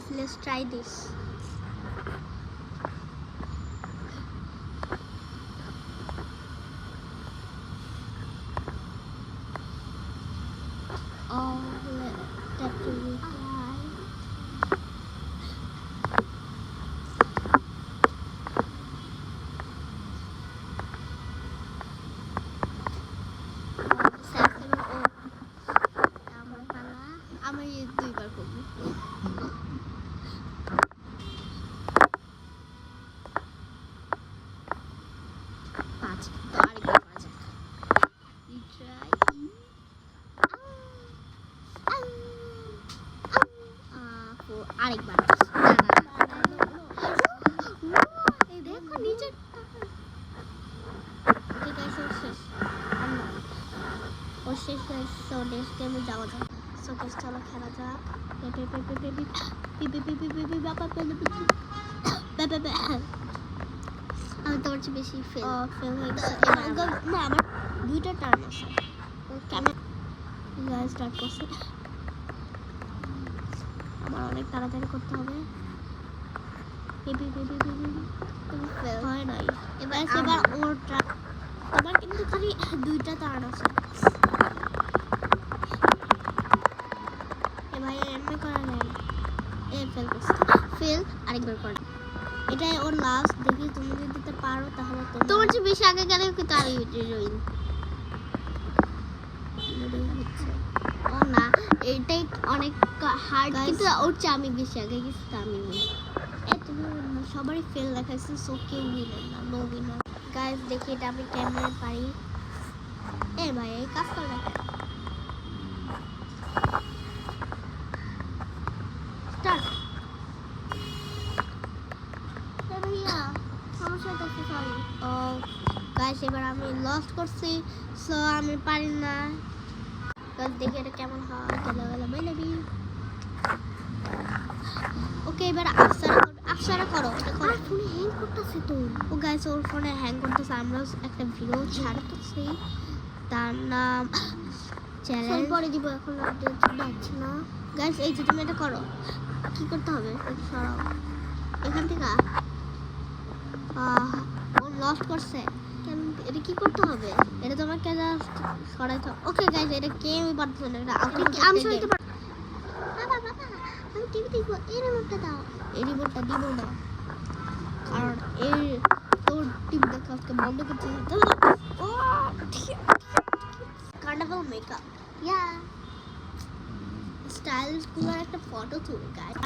let's try this. Oh, that will be right. আমার এই দুইবার করবো। পাঁচ তো আরেকবার করা যাক। আরেকবার এই দেখো নিচে ঠিক আছে শেষ ও শেষ সো নেক্সট গেমে যাওয়া যাক সো গাইস চলো খেলা যাক আমি তোমার চেয়ে বেশি ফেল হয়ে গেছে না আমার দুইটা টার্ন আছে কেমন গাইস স্টার্ট করছে আমার অনেক তাড়াতাড়ি করতে হবে হয় নাই এবার ওর তোমার কিন্তু খালি দুইটা টার্ন আছে ভাই এমনি করা নাই ফেল করছে ফেল আরেকবার কর এটাই ওর লাস্ট দেখি তুমি যদি দিতে পারো তাহলে তোমার চেয়ে বেশি আগে গেলে কিন্তু আর রইন ও না এটাই অনেক হার্ড কিন্তু ওর চেয়ে আমি বেশি আগে গেছি তা আমি তুমি সবারই ফেল দেখাচ্ছে সো কেউ উইনার না নো উইনার গাইস দেখি এটা আমি কেমনে পারি ভাই এই কাজ করে না স্টার্ট ভাইয়া সমস্যা হচ্ছে সরি ও গাইস এবার আমি লস্ট করছি সো আমি পারি না গাইস দেখি এটা কেমন হয় গেল মেবি ওকে এবার আফসারা করো এটা করো ফোনে হ্যাং করতেছে তো ও গাইস ওর ফোনে হ্যাং করতেছে আমরা একটা ভিডিও ছাড়তেছি তার নাম চ্যালেঞ্জ পরে দিব এখন আপডেট যাচ্ছে না গাইস এই যে তুমি এটা করো কি করতে হবে সরাও এখান থেকে ও লস্ট করছে কেন এটা কি করতে হবে এটা তোমাকে জাস্ট সরাইতে ওকে গাইস এটা কেউই পারছে না এটা আমি সরাইতে পারবো বাবা আমি টিভি দেখবো এই রিমোটটা দাও এই রিমোটটা দিব না কারণ এই তোর টিভি দেখা আজকে বন্ধ করতে ও কার্নিভাল মেকআপ ইয়া স্টাইল গুলোর একটা ফটো তুলে গাইস